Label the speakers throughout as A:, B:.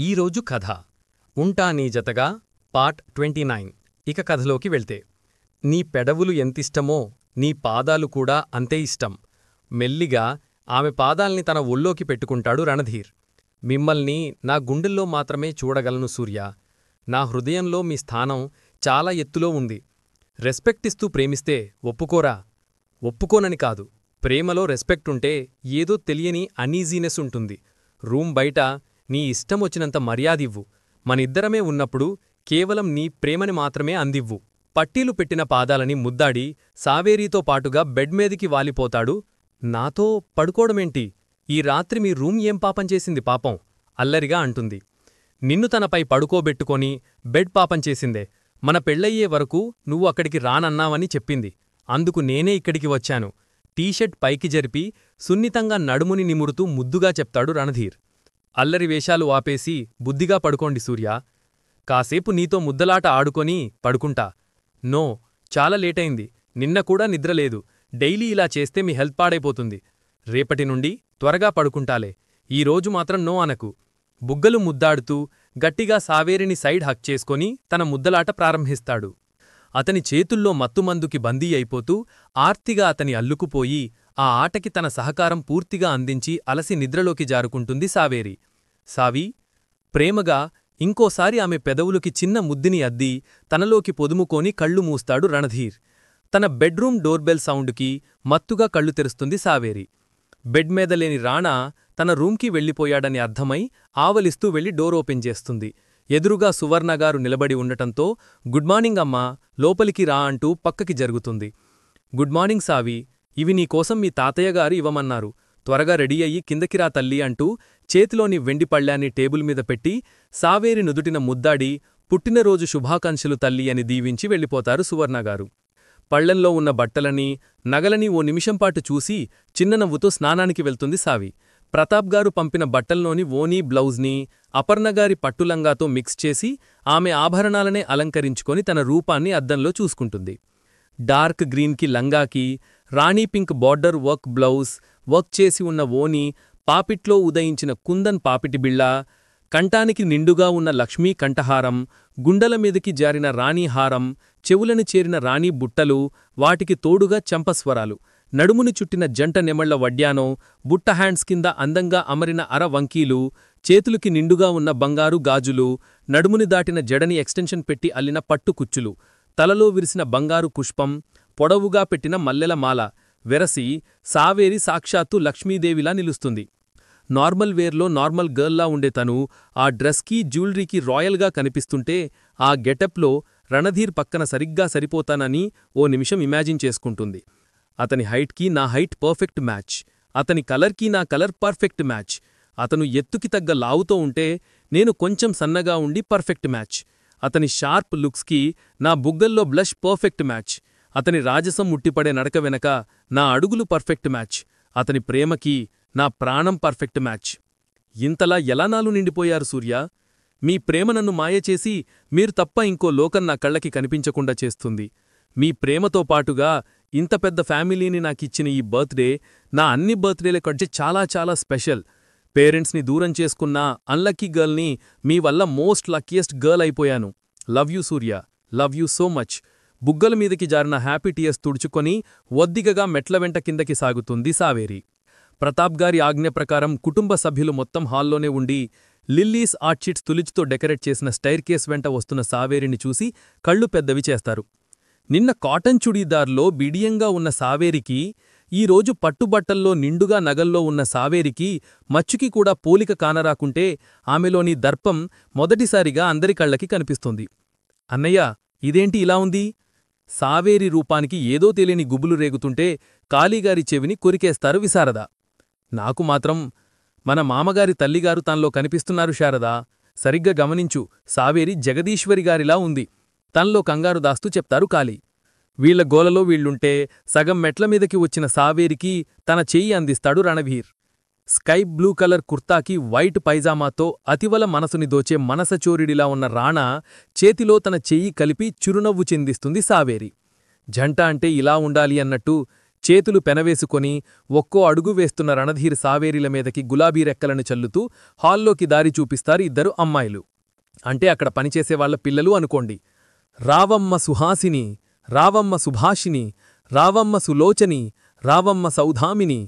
A: ఈరోజు కథ ఉంటా నీ జతగా పార్ట్ 29. ఇక కథలోకి వెళ్తే, నీ పెడవులు ఎంతిష్టమో నీ పాదాలు కూడా అంతే ఇష్టం. మెల్లిగా ఆమె పాదాల్ని తన ఒళ్ళోకి పెట్టుకుంటాడు రణధీర్. మిమ్మల్ని నా గుండెల్లో మాత్రమే చూడగలను సూర్య. నా హృదయంలో మీ స్థానం చాలా ఎత్తులో ఉంది. రెస్పెక్టిస్తూ ప్రేమిస్తే ఒప్పుకోరా? ఒప్పుకోనని కాదు, ప్రేమలో రెస్పెక్టుంటే ఏదో తెలియని అనీజీనెస్ ఉంటుంది. రూమ్ బయట నీ ఇష్టమొచ్చినంత మర్యాదివ్వు. మనిద్దరమే ఉన్నప్పుడు కేవలం నీ ప్రేమని మాత్రమే అందివ్వు. పట్టీలు పెట్టిన పాదాలని ముద్దాడి సావేరీతో పాటుగా బెడ్ మీదికి వాలిపోతాడు. నాతో పడుకోవడమేంటి? ఈ రాత్రి మీ రూమ్ ఏం పాపం చేసింది పాపం? అల్లరిగా అంటుంది. నిన్ను తనపై పడుకోబెట్టుకొని బెడ్ పాపం చేసిందే. మన పెళ్ళయ్యే వరకు నువ్వు అక్కడికి రానన్నావని చెప్పింది. అందుకు నేనే ఇక్కడికి వచ్చాను. టీషర్ట్ పైకి జరిపి సున్నితంగా నడుముని నిమురుతూ ముద్దుగా చెప్తాడు రణధీర్. అల్లరి వేషాలు ఆపేసి బుద్ధిగా పడుకోండి సూర్యా. కాసేపు నీతో ముద్దలాట ఆడుకొని పడుకుంటా. నో, చాలా లేటైంది. నిన్న కూడా నిద్రలేదు. డైలీ ఇలా చేస్తే మీ హెల్త్ పాడైపోతుంది. రేపటి నుండి త్వరగా పడుకుంటాలే. ఈరోజు మాత్రం నో అనకు. బుగ్గలు ముద్దాడుతూ గట్టిగా సావేరిని సైడ్ హక్ చేసుకొని తన ముద్దలాట ప్రారంభిస్తాడు. అతని చేతుల్లో మత్తుమందుకి బందీ అయిపోతూ ఆర్తిగా అతని అల్లుకుపోయి ఆ ఆటకి తన సహకారం పూర్తిగా అందించి అలసి నిద్రలోకి జారుకుంటుంది సావేరి. సావీ, ప్రేమగా ఇంకోసారి ఆమె పెదవులకి చిన్న ముద్దిని అద్ది తనలోకి పొదుముకొని కళ్ళు మూస్తాడు రణధీర్. తన బెడ్రూమ్ డోర్బెల్ సౌండుకి మత్తుగా కళ్ళు తెరుస్తుంది సావేరి. బెడ్ మీద లేని రాణా తన రూంకి వెళ్ళిపోయాడని అర్థమై ఆవలిస్తూ వెళ్లి డోర్ ఓపెన్ చేస్తుంది. ఎదురుగా సువర్ణగారు నిలబడి ఉండటంతో గుడ్ మార్నింగ్ అమ్మా, లోపలికి రా అంటూ పక్కకి జరుగుతుంది. గుడ్ మార్నింగ్ సావి, ఇవి నీకోసం మీ తాతయ్యగారు ఇవ్వమన్నారు. త్వరగా రెడీ అయ్యి కిందకిరా తల్లి అంటూ చేతిలోని వెండి పళ్ళ్యాన్ని టేబుల్ మీద పెట్టి సావేరి నుదుటిన ముద్దాడి పుట్టినరోజు శుభాకాంక్షలు తల్లి అని దీవించి వెళ్ళిపోతారు సువర్ణగారు. పళ్లెంలో ఉన్న బట్టలని నగలని ఓ నిమిషంపాటు చూసి చిన్ననవ్వుతో స్నానానికి వెళ్తుంది సావి. ప్రతాప్గారు పంపిన బట్టల్లోని ఓనీ బ్లౌజ్ని అపర్ణగారి పట్టులంగాతో మిక్స్ చేసి ఆమె ఆభరణాలనే అలంకరించుకొని తన రూపాన్ని అద్దంలో చూసుకుంటుంది. డార్క్ గ్రీన్కి లంగాకి rani pink border work blouse, work చేసి ఉన్న ఓని, పాపిట్లో ఉదయించిన కుందన్ పాపిటిబిళ్ళ, కంఠానికి నిండుగా ఉన్న లక్ష్మీ కంఠహారం, గుండెల మీదకి జారిన రాణీహారం, చెవులను చేరిన రాణీ బుట్టలు, వాటికి తోడుగా చంపస్వరాలు, నడుముని చుట్టిన జంట నెమళ్ల వడ్యానం, బుట్ట హ్యాండ్స్ కింద అందంగా అమరిన అర వంకీలు, చేతులకి నిండుగా ఉన్న బంగారు గాజులు, నడుముని దాటిన జడని ఎక్స్టెన్షన్ పెట్టి అల్లిన పట్టుకుచ్చులు, తలలో విరిసిన బంగారు పుష్పం, పొడవుగా పెట్టిన మల్లెల మాల వెరసి సావేరి సాక్షాత్తు లక్ష్మీదేవిలా నిలుస్తుంది. నార్మల్ వేర్లో నార్మల్ గర్ల్లా ఉండే తను ఆ డ్రెస్కీ జ్యువెలరీకి రాయల్గా కనిపిస్తుంటే ఆ గెటప్లో రణధీర్ పక్కన సరిగ్గా సరిపోతానని ఓ నిమిషం ఇమాజిన్ చేసుకుంటుంది. అతని హైట్కి నా హైట్ పర్ఫెక్ట్ మ్యాచ్, అతని కలర్కి నా కలర్ పర్ఫెక్ట్ మ్యాచ్, అతను ఎత్తుకి తగ్గ లావుతో ఉంటే నేను కొంచెం సన్నగా ఉండి పర్ఫెక్ట్ మ్యాచ్, అతని షార్ప్ లుక్స్కి నా బుగ్గల్లో బ్లష్ పర్ఫెక్ట్ మ్యాచ్, అతని రాజసం ముట్టిపడే నడక వెనక నా అడుగులు పర్ఫెక్ట్ మ్యాచ్, అతని ప్రేమకి నా ప్రాణం పర్ఫెక్ట్ మ్యాచ్. ఇంతలా ఎలా నాలు నిండిపోయారు సూర్య? మీ ప్రేమ నన్ను మాయచేసి మీరు తప్ప ఇంకో లోకం నా కళ్ళకి కనిపించకుండా చేస్తుంది. మీ ప్రేమతో పాటుగా ఇంత పెద్ద ఫ్యామిలీని నాకిచ్చిన ఈ బర్త్డే నా అన్ని బర్త్డేల కంటే చాలా చాలా స్పెషల్. పేరెంట్స్ని దూరం చేసుకున్న అన్లక్కీ గర్ల్ని మీ వల్ల మోస్ట్ లక్కీయెస్ట్ గర్ల్ అయిపోయాను. Love you Surya, love you so much. బుగ్గల మీదకి జారిన హ్యాపీ టీయర్స్ తుడుచుకొని ఒద్దిగగా మెట్ల వెంట కిందకి సాగుతుంది సావేరి. ప్రతాప్గారి ఆజ్ఞ ప్రకారం కుటుంబ సభ్యులు మొత్తం హాల్లోనే ఉండి లిల్లీస్ ఆర్చిడ్స్ తులిచితో డెకరేట్ చేసిన స్టైర్ కేస్ వెంట వస్తున్న సావేరిని చూసి కళ్ళు పెద్దవి చేస్తారు. నిన్న కాటన్ చుడీదార్లో బిడియంగా ఉన్న సావేరికి, ఈరోజు పట్టుబట్టల్లో నిండుగా నగల్లో ఉన్న సావేరికి మచ్చుకి కూడా పోలిక కానరాకుంటే ఆమెలోని దర్పం మొదటిసారిగా అందరి కళ్ళకి కనిపిస్తుంది. అన్నయ్య, ఇదేంటి ఇలా ఉంది? సావేరి రూపానికి ఏదో తెలియని గుబులు రేగుతుంటే కాళీగారి చెవిని కొరికేస్తారు విశారద. నాకు మాత్రం మన మామగారి తల్లిగారు తనలో కనిపిస్తున్నారు శారదా. సరిగ్గా గమనించు, సావేరి జగదీశ్వరిగారిలా ఉంది. తనలో కంగారు దాస్తూ చెప్తారు కాళీ. వీళ్ల గోలలో వీళ్లుంటే సగం మెట్ల మీదకి వచ్చిన సావేరికి తన చెయ్యి అందిస్తాడు రణధీర్. స్కై బ్లూ కలర్ కుర్తాకి వైట్ పైజామాతో అతివల మనసుని దోచే మనసచోరిడిలా ఉన్న రాణా చేతిలో తన చెయ్యి కలిపి చురునవ్వు చిందిస్తుంది సావేరి. జంట అంటే ఇలా ఉండాలి అన్నట్టు
B: చేతులు పెనవేసుకొని ఒక్కో అడుగు వేస్తున్న రణధీర్ సావేరిల మీదకి గులాబీ రెక్కలను చల్లుతూ హాల్లోకి దారి చూపిస్తారు ఇద్దరు అమ్మాయిలు. అంటే అక్కడ పనిచేసేవాళ్ల పిల్లలు అనుకోండి. రావమ్మ సుహాసిని, రావమ్మ సుభాషిని, రావమ్మ సులోచని, రావమ్మ సౌధామిని,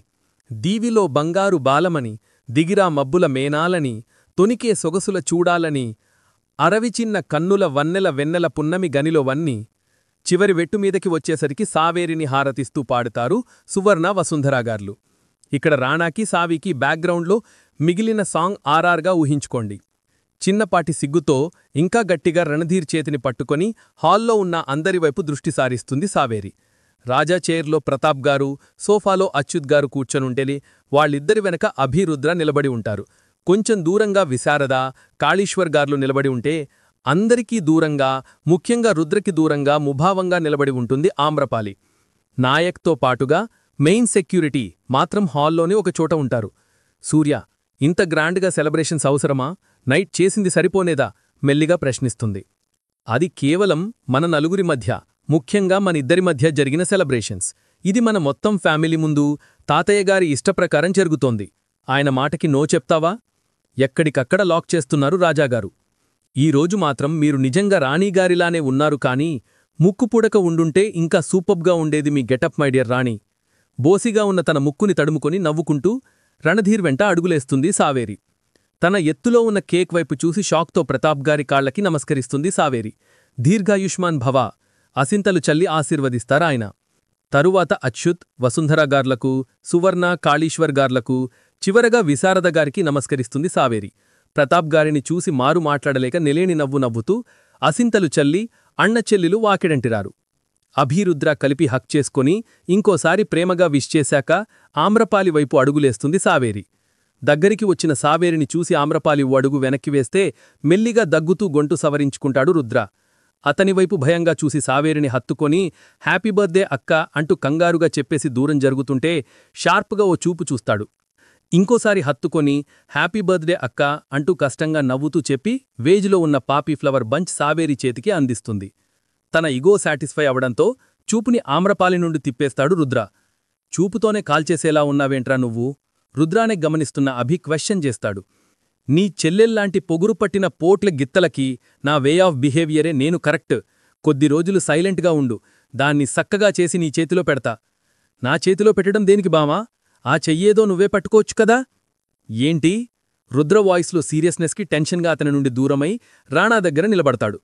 B: దీవిలో బంగారు బాలమని, దిగిరా మబ్బుల మేనాలని, తొనికే సొగసుల చూడాలని, అరవిచిన్న కన్నుల వన్నెల వెన్నెల పున్నమి గనిలో వన్ని, చివరి వెట్టుమీదకి వచ్చేసరికి సావేరిని హారతిస్తూ పాడుతారు సువర్ణ వసుంధరాగార్లు. ఇక్కడ రాణాకి సావికి బ్యాక్గ్రౌండ్లో మిగిలిన సాంగ్ ఆర్ఆర్గా ఊహించుకోండి. చిన్నపాటి సిగ్గుతో ఇంకా గట్టిగా రణధీర్ చేతిని పట్టుకొని హాల్లో ఉన్న అందరివైపు దృష్టి సారిస్తుంది సావేరి. రాజా చైర్లో ప్రతాప్ గారు, సోఫాలో అచ్యుత్ గారు కూర్చొనుంటేనే వాళ్ళిద్దరి వెనక అభిరుద్ర నిలబడి ఉంటారు. కొంచెం దూరంగా విశారద, కాళీశ్వర్ గార్లు నిలబడి ఉంటే అందరికీ దూరంగా, ముఖ్యంగా రుద్రకి దూరంగా ముభావంగా నిలబడి ఉంటుంది ఆమ్రపాలి. నాయక్తో పాటుగా మెయిన్ సెక్యూరిటీ మాత్రం హాల్లోనే ఒకచోట ఉంటారు. సూర్య, ఇంత గ్రాండ్గా సెలబ్రేషన్స్ అవసరమా? నైట్ చేసింది సరిపోనేదా? మెల్లిగా ప్రశ్నిస్తుంది. అది కేవలం మన నలుగురి మధ్య, ముఖ్యంగా మనిద్దరి మధ్య జరిగిన సెలబ్రేషన్స్. ఇది మన మొత్తం ఫ్యామిలీ ముందు తాతయ్యగారి ఇష్టప్రకారం జరుగుతోంది. ఆయన మాటకి నో చెప్తావా? ఎక్కడికక్కడ లాక్ చేస్తున్నారు రాజాగారు. ఈరోజు మాత్రం మీరు నిజంగా రాణీగారిలానే ఉన్నారు, కానీ ముక్కుపుడక ఉండుంటే ఇంకా సూపర్గా ఉండేది మీ గెటప్ మైడియర్ రాణి. బోసిగా ఉన్న తన ముక్కుని తడుముకొని నవ్వుకుంటూ రణధీర్ వెంట అడుగులేస్తుంది సావేరి. తన ఎత్తులో ఉన్న కేక్ వైపు చూసి షాక్తో ప్రతాప్ గారి కాళ్లకి నమస్కరిస్తుంది సావేరి. దీర్ఘాయుష్మాన్ భవ అసింతలు చల్లి ఆశీర్వదిస్తారాయన. తరువాత అచ్యుత్, వసుంధరాగార్లకు, సువర్ణ, కాళీశ్వర్ గార్లకు, చివరగా విశారద గారికి నమస్కరిస్తుంది సావేరి. ప్రతాప్ గారిని చూసి మారు మాట్లాడలేక నిలేని నవ్వు నవ్వుతూ అసింతలు చల్లి అన్నచెల్లిలు వాకిడంటిరారు. అభిరుద్ర కలిపి హక్ చేసుకొని ఇంకోసారి ప్రేమగా విష్ చేశాక ఆమ్రపాలి వైపు అడుగులేస్తుంది సావేరి. దగ్గరికి వచ్చిన సావేరిని చూసి ఆమ్రపాలి అడుగు వెనక్కి వేస్తే మెల్లిగా దగ్గుతూ గొంతు సవరించుకుంటాడు రుద్ర. అతనివైపు భయంగా చూసి సావేరిని హత్తుకొని హ్యాపీ బర్త్డే అక్క అంటూ కంగారుగా చెప్పేసి దూరం జరుగుతుంటే షార్ప్గా ఓ చూపు చూస్తాడు. ఇంకోసారి హత్తుకొని హ్యాపీ బర్త్డే అక్క అంటూ కష్టంగా నవ్వుతూ చెప్పి వేజ్లో ఉన్న పాపీ ఫ్లవర్ బంచ్ సావేరి చేతికి అందిస్తుంది. తన ఇగో సాటిస్ఫై అవడంతో చూపుని ఆమ్రపాలి నుండి తిప్పేస్తాడు రుద్ర. చూపుతోనే కాల్చేసేలా ఉన్నావేంట్రా నువ్వు? రుద్రానే గమనిస్తున్న అభి క్వశ్చన్ చేస్తాడు. నీ చెల్లెల్లాంటి పొగురు పట్టిన పోట్ల గిత్తలకి నా వే ఆఫ్ బిహేవియరే నేను కరెక్ట్. కొద్ది రోజులు సైలెంట్గా ఉండు, దాన్ని సక్కగా చేసి నీ చేతిలో పెడతా. నా చేతిలో పెట్టడం దేనికి బామా? ఆ చెయ్యేదో నువ్వే పట్టుకోవచ్చు కదా? ఏంటి? రుద్ర వాయిస్లో సీరియస్నెస్కి టెన్షన్గా అతని నుండి దూరమై రాణా దగ్గర నిలబడతాడు.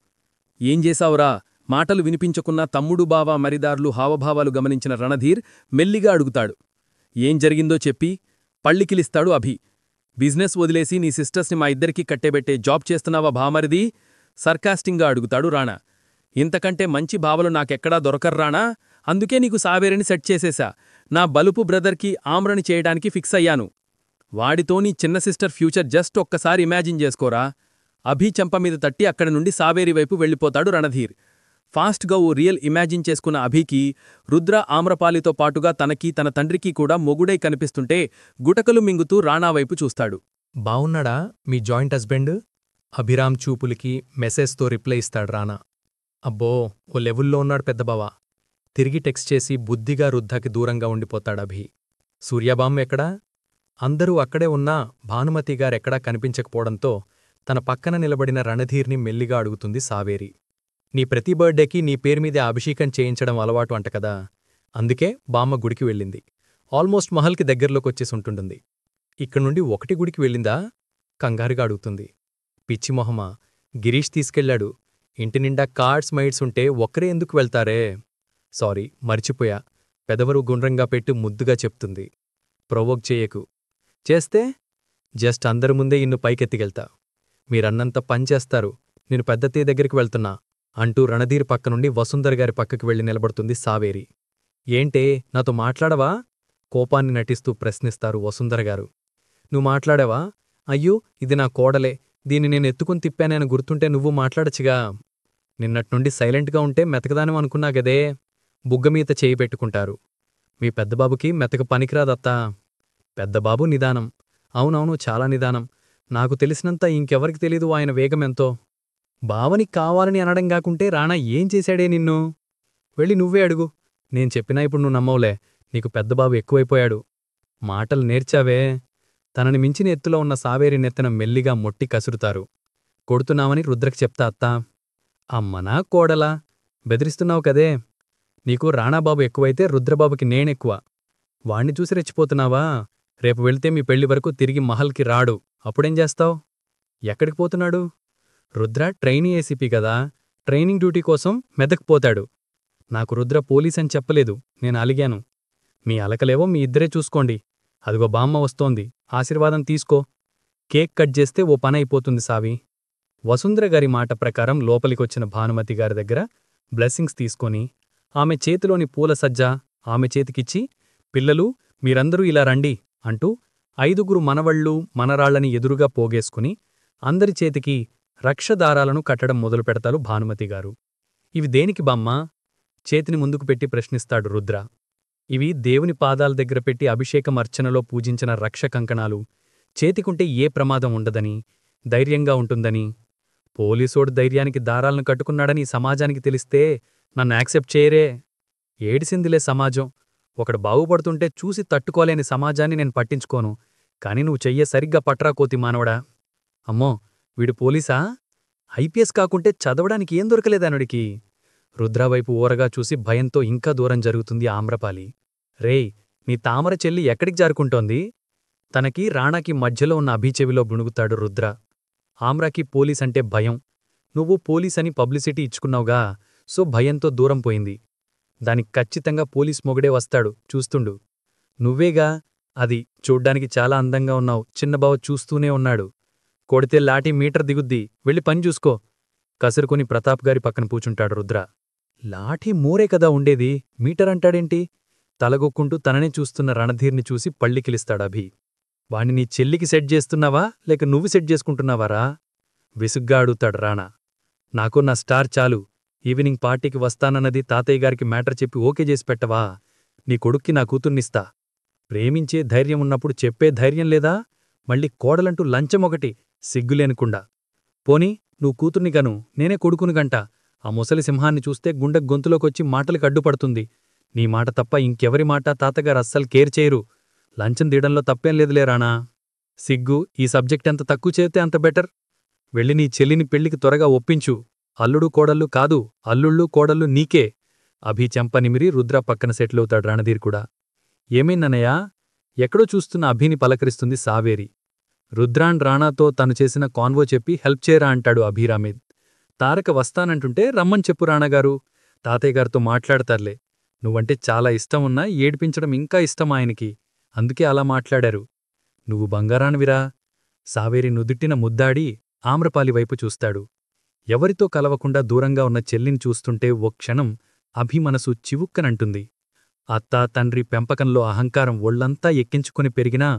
B: ఏం చేశావురా? మాటలు వినిపించకున్నా తమ్ముడు బావా మరిదార్లు హావభావాలు గమనించిన రణధీర్ మెల్లిగా అడుగుతాడు. ఏం జరిగిందో చెప్పి పళ్ళికిలిస్తాడు అభి. బిజినెస్ వదిలేసి నీ సిస్టర్స్ని మా ఇద్దరికీ కట్టేబెట్టే జాబ్ చేస్తున్నావా భామరిది? సర్కాస్టింగ్గా అడుగుతాడు రాణా. ఇంతకంటే మంచి భావలు నాకెక్కడా దొరకర్రాణా, అందుకే నీకు సావేరిని సెట్ చేసేశా. నా బలుపు బ్రదర్కి ఆమ్రని చేయడానికి ఫిక్స్ అయ్యాను. వాడితో నీ చిన్న సిస్టర్ ఫ్యూచర్ జస్ట్ ఒక్కసారి ఇమాజిన్ చేసుకోరా. అభి చెంపమీద తట్టి అక్కడి నుండి సావేరి వైపు వెళ్ళిపోతాడు రణధీర్. ఫాస్ట్గా ఓ రియల్ ఇమాజిన్ చేసుకున్న అభికి రుద్ర ఆమ్రపాలితో పాటుగా తనకి తన తండ్రికి కూడా మొగుడై కనిపిస్తుంటే గుటకలు మింగుతూ రాణావైపు చూస్తాడు.
A: బావున్నాడా మీ జాయింట్ హస్బెండ్? అభిరామ్ చూపులకి మెసేజ్తో రిప్లై ఇస్తాడు రాణా. అబ్బో, ఓ లెవెల్లో ఉన్నాడు పెద్దబావా. తిరిగి టెక్స్ట్ చేసి బుద్ధిగా రుద్ధకి దూరంగా ఉండిపోతాడభి. సూర్యబామ్మ ఎక్కడా? అందరూ అక్కడే ఉన్నా భానుమతిగారెక్కడా కనిపించకపోవడంతో తన పక్కన నిలబడిన రణధీర్ని మెల్లిగా అడుగుతుంది సావేరి. నీ ప్రతి బర్త్డేకి నీ పేరుమీదే అభిషేకం చేయించడం అలవాటు అంట కదా, అందుకే బామ్మ గుడికి వెళ్ళింది. ఆల్మోస్ట్ మహల్కి దగ్గరలోకొచ్చేసుంటుంటుంది. ఇక్కడ్నుండి ఒకటి గుడికి వెళ్ళిందా? కంగారుగా అడుగుతుంది. పిచ్చి మొహమా, గిరీష్ తీసుకెళ్లాడు. ఇంటినిండా కార్డ్స్ మైడ్స్ ఉంటే ఒక్కరే ఎందుకు వెళ్తారే? సారీ, మర్చిపోయా. పెదవరు గుండ్రంగా పెట్టి ముద్దుగా చెప్తుంది. ప్రొవోక్ చేయకు. చేస్తే జస్ట్ అందరి ముందే ఇన్ను పైకెత్తికెళ్తా. మీరన్నంత పనిచేస్తారు. నేను పెద్దతీ దగ్గరికి వెళ్తున్నా అంటూ రణధీర్ పక్కనుండి వసుంధరగారి పక్కకి వెళ్లి నిలబడుతుంది సావేరి. ఏంటే, నాతో మాట్లాడవా? కోపాన్ని నటిస్తూ ప్రశ్నిస్తారు వసుంధరగారు. నువ్వు మాట్లాడావా? అయ్యో, ఇది నా కోడలే, దీన్ని నేను ఎత్తుకుని తిప్పానని గుర్తుంటే నువ్వు మాట్లాడచ్చుగా. నిన్నట్నుండి సైలెంట్గా ఉంటే మెతకదానం అనుకున్నా గదే. బుగ్గమీత చేయి పెట్టుకుంటారు. మీ పెద్దబాబుకి మెతక పనికిరాదత్తా. పెద్దబాబు నిదానం. అవునవును, చాలా నిదానం. నాకు తెలిసినంత ఇంకెవరికి తెలీదు ఆయన వేగమెంతో. బావని కావాలని అనడం కాకుంటే రాణా ఏం చేశాడే నిన్ను? వెళ్ళి నువ్వే అడుగు. నేను చెప్పినా ఇప్పుడు నువ్వు నమ్మవులే. నీకు పెద్దబాబు ఎక్కువైపోయాడు. మాటలు నేర్చావే. తనని మించిన ఎత్తులో ఉన్న సావేరి నెత్తన మెల్లిగా మొట్టి కసురుతారు. కొడుతున్నామని రుద్రకి చెప్తా అత్తా. అమ్మనా కోడలా? బెదిరిస్తున్నావు కదే. నీకు రాణాబాబు ఎక్కువైతే రుద్రబాబుకి నేనెక్కువ. వాణ్ణి చూసి రెచ్చిపోతున్నావా? రేపు వెళ్తే మీ పెళ్లి వరకు తిరిగి మహల్కి రాడు. అప్పుడేం చేస్తావ్? ఎక్కడికి పోతున్నాడు? రుద్ర ట్రైనీ ఏసీపీ కదా, ట్రైనింగ్ డ్యూటీ కోసం మెదక్ పోతాడు. నాకు రుద్ర పోలీసని చెప్పలేదు, నేను అలిగాను. మీ అలకలేవో మీ ఇద్దరే చూసుకోండి. అదిగో బామ్మ వస్తోంది, ఆశీర్వాదం తీసుకో. కేక్ కట్ చేస్తే ఓ పనైపోతుంది సావి. వసుంధర గారి మాట ప్రకారం లోపలికొచ్చిన భానుమతి గారి దగ్గర బ్లెస్సింగ్స్ తీసుకొని ఆమె చేతిలోని పూల సజ్జ ఆమె చేతికిచ్చి, పిల్లలు మీరందరూ ఇలా రండి అంటూ 5గురు మనవళ్ళూ మనరాళ్లని ఎదురుగా పోగేసుకుని అందరి చేతికి రక్షదారాలను కట్టడం మొదలుపెడతారు భానుమతిగారు. ఇవి దేనికి బామ్మా? చేతిని ముందుకు పెట్టి ప్రశ్నిస్తాడు రుద్ర. ఇవి దేవుని పాదాల దగ్గర పెట్టి అభిషేకం అర్చనలో పూజించిన రక్ష కంకణాలు. చేతికుంటే ఏ ప్రమాదం ఉండదని, ధైర్యంగా ఉంటుందని. పోలీసోడు ధైర్యానికి దారాలను కట్టుకున్నాడని సమాజానికి తెలిస్తే నన్ను యాక్సెప్ట్ చేయరే. ఏడిసిందిలే సమాజం. ఒకడు బాగుపడుతుంటే చూసి తట్టుకోలేని సమాజాన్ని నేను పట్టించుకోను. కాని నువ్వు చెయ్యే సరిగ్గా పట్రా కోతి మానవడా. అమ్మో, వీడు పోలీసా? ఐపీఎస్ కాకుంటే చదవడానికి ఏం దొరకలేదానుడికి. రుద్రావైపు ఓరగా చూసి భయంతో ఇంకా దూరం జరుగుతుంది ఆమ్రపాలి. రేయ్, నీ తామర చెల్లి ఎక్కడికి జారుకుంటోంది? తనకి రాణాకి మధ్యలో ఉన్న అభిచెవిలో బుణుగుతాడు రుద్ర. ఆమ్రాకి పోలీసంటే భయం. నువ్వు పోలీసని పబ్లిసిటీ ఇచ్చుకున్నావుగా, సో భయంతో దూరం పోయింది. దానికి ఖచ్చితంగా పోలీస్ మొగడే వస్తాడు, చూస్తుండు. నువ్వేగా అది. చూడ్డానికి చాలా అందంగా ఉన్నావు. చిన్నబావ చూస్తూనే ఉన్నాడు. కొడితే లాఠీ మీటర్ దిగుద్ది, వెళ్ళి పని చూసుకో. కసురుకుని ప్రతాప్ గారి పక్కన కూచుంటాడు రుద్ర. లాఠీ మూరే కదా ఉండేది, మీటర్ అంటాడేంటి? తలగొక్కుంటూ తననే చూస్తున్న రణధీర్ని చూసి పళ్ళికిలిస్తాడు అభి. వాణ్ణి నీ చెల్లికి సెట్ చేస్తున్నావా, లేక నువ్వు సెట్ చేసుకుంటున్నావారా? విసుగ్గా అడుగుతాడు రాణా. నాకు నా స్టార్ చాలు. ఈవినింగ్ పార్టీకి వస్తానన్నది తాతయ్య గారికి మ్యాటర్ చెప్పి ఓకే చేసి పెట్టవా? నీ కొడుక్కి నా కూతుర్నిస్తా. ప్రేమించే ధైర్యం ఉన్నప్పుడు చెప్పే ధైర్యం లేదా? మళ్ళీ కోడలంటూ లంచమొకటి, సిగ్గులేనుకుండా. పోనీ నువ్వు కూతుర్ని గను, నేనే కొడుకునిగంట. ఆ ముసలి సింహాన్ని చూస్తే గుండె గొంతులోకొచ్చి మాటలకి అడ్డుపడుతుంది. నీ మాట తప్ప ఇంకెవరి మాట తాతగారు అస్సలు కేర్ చేయరు. లంచం తీయడంలో తప్పేం లేదులే రాణా. సిగ్గు, ఈ సబ్జెక్ట్ ఎంత తక్కువ చేస్తే అంత బెటర్. వెళ్ళి నీ చెల్లిని పెళ్లికి త్వరగా ఒప్పించు. అల్లుడు కోడళ్ళు కాదు, అల్లుళ్ళు కోడళ్ళు నీకే. అభి చెంప నిమిరి రుద్ర పక్కన సెటిలవుతాడు రణధీర్ కూడా. ఏమైందన్నయ్యా? ఎక్కడో చూస్తున్న అభిని పలకరిస్తుంది సావేరి. రుద్రాన్ రాణాతో తను చేసిన కాన్వో చెప్పి హెల్ప్ చేయరా అంటాడు అభిరామేద్. తారక వస్తానంటుంటే రమ్మని చెప్పు రాణాగారు. తాతయ్యగారితో మాట్లాడతారులే. నువ్వంటే చాలా ఇష్టం ఉన్నా ఏడిపించడం ఇంకా ఇష్టం ఆయనకి, అందుకే అలా మాట్లాడారు. నువ్వు బంగారానివిరా. సావేరి నుదుటిన ముద్దాడి ఆమ్రపాలి వైపు చూస్తాడు. ఎవరితో కలవకుండా దూరంగా ఉన్న చెల్లిని చూస్తుంటే ఓ క్షణం అభి మనసు చివుక్కనంటుంది. అత్తా తండ్రి పెంపకంలో అహంకారం ఒళ్లంతా ఎక్కించుకుని పెరిగినా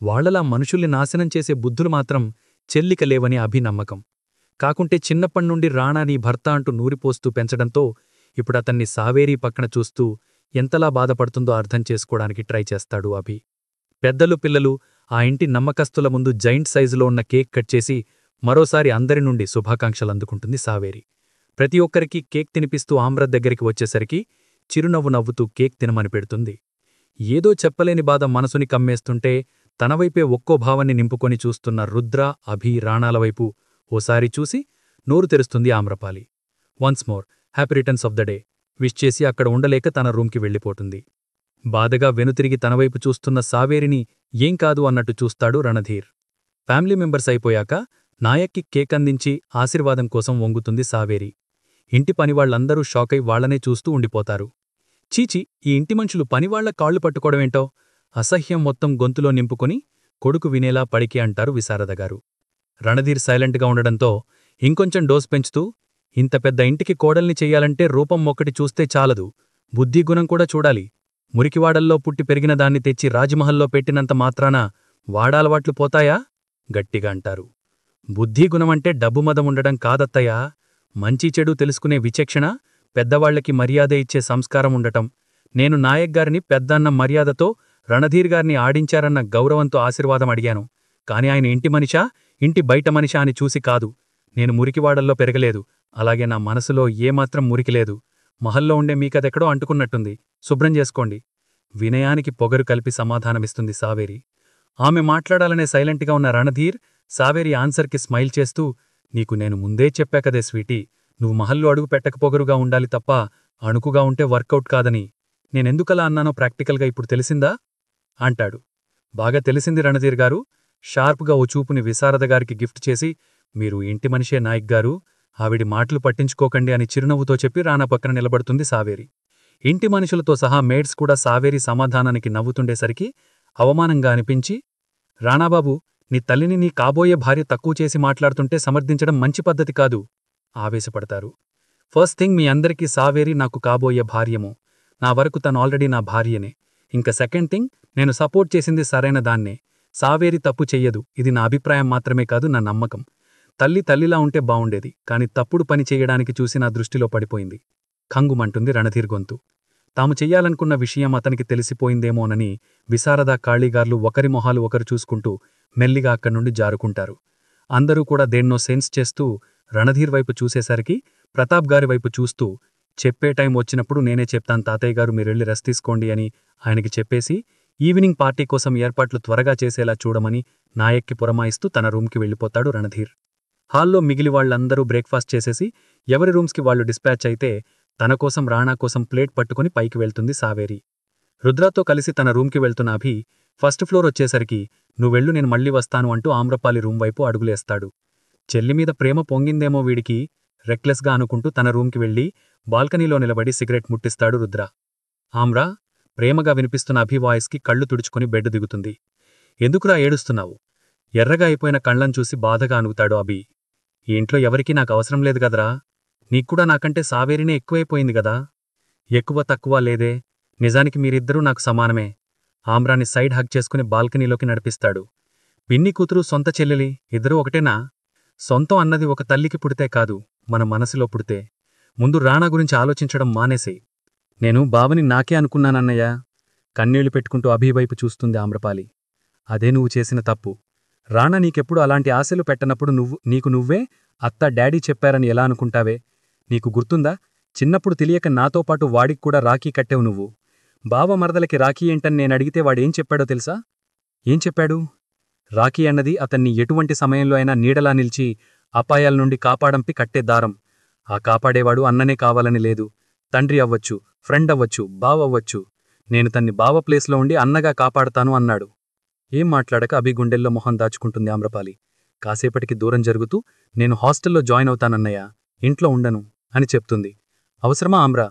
A: వాళ్లలా మనుషుల్ని నాశనం చేసే బుద్ధులు మాత్రం చెల్లిక లేవని అభి నమ్మకం. కాకుంటే చిన్నప్పణ్నుండి రాణా నీ భర్త అంటూ నూరిపోస్తూ పెంచడంతో ఇప్పుడతన్ని సావేరీ పక్కన చూస్తూ ఎంతలా బాధపడుతుందో అర్థం చేసుకోవడానికి ట్రై చేస్తాడు అభి. పెద్దలు పిల్లలు ఆ ఇంటి నమ్మకస్తుల ముందు జైంట్ సైజులో ఉన్న కేక్ కట్ చేసి మరోసారి అందరి నుండి శుభాకాంక్షలందుకుంటుంది సావేరి. ప్రతి ఒక్కరికి కేక్ తినిపిస్తూ ఆమ్ర దగ్గరికి వచ్చేసరికి చిరునవ్వు నవ్వుతూ కేక్ తినమని పెడుతుంది. ఏదో చెప్పలేని బాధ మనసుని కమ్మేస్తుంటే తనవైపే ఒక్కో భావాన్ని నింపుకొని చూస్తున్న రుద్ర, అభి, రాణాలవైపు ఓసారి చూసి నోరు తెరుస్తుంది Amrapali. Once more happy returns of the day wish చేసి అక్కడ ఉండలేక తన రూంకి వెళ్ళిపోతుంది. బాధగా వెనుతిరిగి తనవైపు చూస్తున్న సావేరిని ఏం కాదు అన్నట్టు చూస్తాడు రణధీర్. ఫ్యామిలీ మెంబర్స్ అయిపోయాక నాయక్కి కేక్ అందించి ఆశీర్వాదం కోసం వంగుతుంది సావేరి. ఇంటి పనివాళ్లందరూ షాకై వాళ్లనే చూస్తూ ఉండిపోతారు. చీచి, ఈ ఇంటి మనుషులు పనివాళ్ల కాళ్లు పట్టుకోవడమేంటో? అసహ్యం మొత్తం గొంతులో నింపుకొని కొడుకు వినేలా పడికి అంటారు విశారదగారు. రణధీర్ సైలెంట్గా ఉండడంతో ఇంకొంచెం డోస్ పెంచుతూ, ఇంత పెద్ద ఇంటికి కోడల్ని చెయ్యాలంటే రూపం ఒక్కటి చూస్తే చాలదు, బుద్ధిగుణం కూడా చూడాలి. మురికివాడల్లో పుట్టి పెరిగిన దాన్ని తెచ్చి రాజ్మహల్లో పెట్టినంత మాత్రాన వాడాలవాట్లు పోతాయా? గట్టిగా అంటారు. బుద్ధిగుణమంటే డబ్బుమదముండడం కాదత్తయ్యా, మంచి చెడు తెలుసుకునే విచక్షణ, పెద్దవాళ్లకి మర్యాద ఇచ్చే సంస్కారం ఉండటం. నేను నాయక్గారిని పెద్దన్న మర్యాదతో రణధీర్గారిని ఆడించారన్న గౌరవంతో ఆశీర్వాదం అడిగాను. కాని ఆయన ఇంటి మనిషా, ఇంటి బయట మనిషా అని చూసి కాదు. నేను మురికివాడల్లో పెరగలేదు, అలాగే నా మనసులో ఏమాత్రం మురికిలేదు. మహల్లో ఉండే మీకదెక్కడో అంటుకున్నట్టుంది, శుభ్రం చేసుకోండి.
C: వినయానికి పొగరు కలిపి సమాధానమిస్తుంది సావేరి. ఆమె మాట్లాడాలనే సైలెంట్గా ఉన్న రణధీర్ సావేరి ఆన్సర్కి స్మైల్ చేస్తూ, నీకు నేను ముందే చెప్పాకదే స్వీటీ, నువ్వు మహల్లో అడుగు పెట్టక పొగరుగా ఉండాలి తప్ప అణుకుగా ఉంటే వర్కౌట్ కాదని. నేనెందుకలా అన్నానో ప్రాక్టికల్గా ఇప్పుడు తెలిసిందా అంటాడు. బాగా తెలిసింది రణధీర్ గారు. షార్ప్గా ఓ చూపుని విశారదగారికి గిఫ్ట్ చేసి, మీరు ఇంటి మనిషే నాయక్ గారు, ఆవిడి మాటలు పట్టించుకోకండి అని చిరునవ్వుతో చెప్పి రానా పక్కన నిలబడుతుంది సావేరి. ఇంటి మనుషులతో సహా మేడ్స్ కూడా సావేరి సమాధానానికి నవ్వుతుండేసరికి అవమానంగా అనిపించి, రానాబాబు, నీ తల్లిని నీ కాబోయే భార్య తక్కువ చేసి మాట్లాడుతుంటే సమర్థించడం మంచి పద్ధతి కాదు ఆవేశపడతారు. ఫస్ట్ థింగ్, మీ అందరికీ సావేరి నాకు కాబోయే భార్యమో, నా వరకు తను ఆల్రెడీ నా భార్యనే. ఇంకా సెకండ్ థింగ్, నేను సపోర్ట్ చేసింది సరైన దాన్నే. సావేరి తప్పు చెయ్యదు, ఇది నా అభిప్రాయం మాత్రమే కాదు, నా నమ్మకం. తల్లి తల్లిలా ఉంటే బావుండేది, కాని తప్పుడు పని చెయ్యడానికి చూసి నా దృష్టిలో పడిపోయింది. ఖంగుమంటుంది రణధీర్ గొంతు. తాము చెయ్యాలనుకున్న విషయం అతనికి తెలిసిపోయిందేమోనని విశారద కాళీగార్లు ఒకరి మొహాలు ఒకరు చూసుకుంటూ మెల్లిగా అక్కడ్నుండి జారుకుంటారు. అందరూ కూడా దేన్నో సెన్స్ చేస్తూ రణధీర్ వైపు చూసేసరికి ప్రతాప్ గారి వైపు చూస్తూ, చెప్పే టైం వచ్చినప్పుడు నేనే చెప్తాను తాతయ్య గారు, మీరెళ్ళి రెస్ట్ తీసుకోండి అని ఆయనకి చెప్పేసి ఈవినింగ్ పార్టీ కోసం ఏర్పాట్లు త్వరగా చేసేలా చూడమని నాయక్కి పురమాయిస్తూ తన రూమ్కి వెళ్ళిపోతాడు రణధీర్. హాల్లో మిగిలి వాళ్లందరూ బ్రేక్ఫాస్ట్ చేసేసి ఎవరి రూమ్స్కి వాళ్లు డిస్పాచ్ అయితే తన కోసం రాణా కోసం ప్లేట్ పట్టుకుని పైకి వెళ్తుంది సావేరి. రుద్రాతో కలిసి తన రూమ్కి వెళ్తున్న అభి ఫస్ట్ ఫ్లోర్ వచ్చేసరికి నువ్వెళ్ళు, నేను మళ్ళీ వస్తాను అంటూ ఆమ్రపాలి రూమ్ వైపు అడుగులేస్తాడు. చెల్లిమీద ప్రేమ పొంగిందేమో వీడికి, రెక్లెస్గా అనుకుంటూ తన రూమ్కి వెళ్లి బాల్కనీలో నిలబడి సిగరెట్ ముట్టిస్తాడు రుద్ర. ఆమ్రా, ప్రేమగా వినిపిస్తున్న అభి వాయిస్కి కళ్ళు తుడుచుకుని బెడ్ దిగుతుంది. ఎందుకురా ఏడుస్తున్నావు? ఎర్రగా అయిపోయిన కళ్లను చూసి బాధగా అనుగుతాడు అభి. ఈ ఇంట్లో ఎవరికీ నాకు అవసరం లేదు గదరా, నీక్కూడా నాకంటే సావేరినే ఎక్కువైపోయింది గదా. ఎక్కువ తక్కువ లేదే, నిజానికి మీరిద్దరూ నాకు సమానమే. ఆమ్రాని సైడ్ హగ్ చేసుకుని బాల్కనీలోకి నడిపిస్తాడు. పిన్ని కూతురు సొంత చెల్లెలి, ఇద్దరూ ఒకటేనా? సొంతం అన్నది ఒక తల్లికి పుడితే కాదు, మన మనసులో పుడితే. ముందు రాణా గురించి ఆలోచించడం మానేసేయ్. నేను బావని నాకే అనుకున్నానన్నయ్య. కన్నీళ్లు పెట్టుకుంటూ అభివైపు చూస్తుంది ఆమ్రపాలి. అదే నువ్వు చేసిన తప్పు. రాణా నీకెప్పుడు అలాంటి ఆశలు పెట్టనప్పుడు నీకు నువ్వే అత్త డాడీ చెప్పారని ఎలా అనుకుంటావే? నీకు గుర్తుందా, చిన్నప్పుడు తెలియక నాతో పాటు వాడికి కూడా రాఖీ కట్టేవు నువ్వు. బావ మరదలకి రాఖీ ఏంటని నేనడిగితే వాడేం చెప్పాడో తెలుసా? ఏం చెప్పాడు? రాఖీ అన్నది అతన్ని ఎటువంటి సమయంలో అయినా నీడలా నిలిచి అపాయాల నుండి కాపాడంపి కట్టే దారం. ఆ కాపాడేవాడు అన్ననే కావాలని లేదు, తండ్రి అవ్వచ్చు, ఫ్రెండ్ అవ్వచ్చు, బావవ్వచ్చు. నేను తన్ని బావ ప్లేస్లో ఉండి అన్నగా కాపాడతాను అన్నాడు. ఏం మాట్లాడక అభి గుండెల్లో మొహం దాచుకుంటుంది ఆమ్రపాలి. కాసేపటికి దూరం జరుగుతూ, నేను హాస్టల్లో జాయిన్ అవుతానన్నయ్య, ఇంట్లో ఉండను అని చెప్తుంది. అవసరమా ఆమ్రా?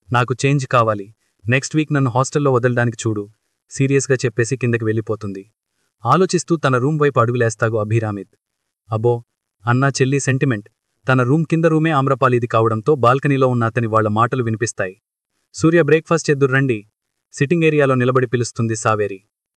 C: నాకు చేంజ్ కావాలి. నెక్స్ట్ వీక్ నన్ను హాస్టల్లో వదలడానికి చూడు సీరియస్గా చెప్పేసి కిందకి వెళ్ళిపోతుంది. ఆలోచిస్తూ తన రూమ్ వైపు అడుగులేస్తాగు అభిరామిద్. అబ్బో, అన్నా చెల్లి సెంటిమెంట్. తన రూమ్ కింద రూమే ఆమ్రపాలిది కావడంతో బాల్కనీలో ఉన్న అతని వాళ్ల మాటలు వినిపిస్తాయి. సూర్య, బ్రేక్ఫాస్ట్ చేద్దుర్రండి. సిట్టింగ్ ఏరియాలో నిలబడి పిలుస్తుంది సావేరి.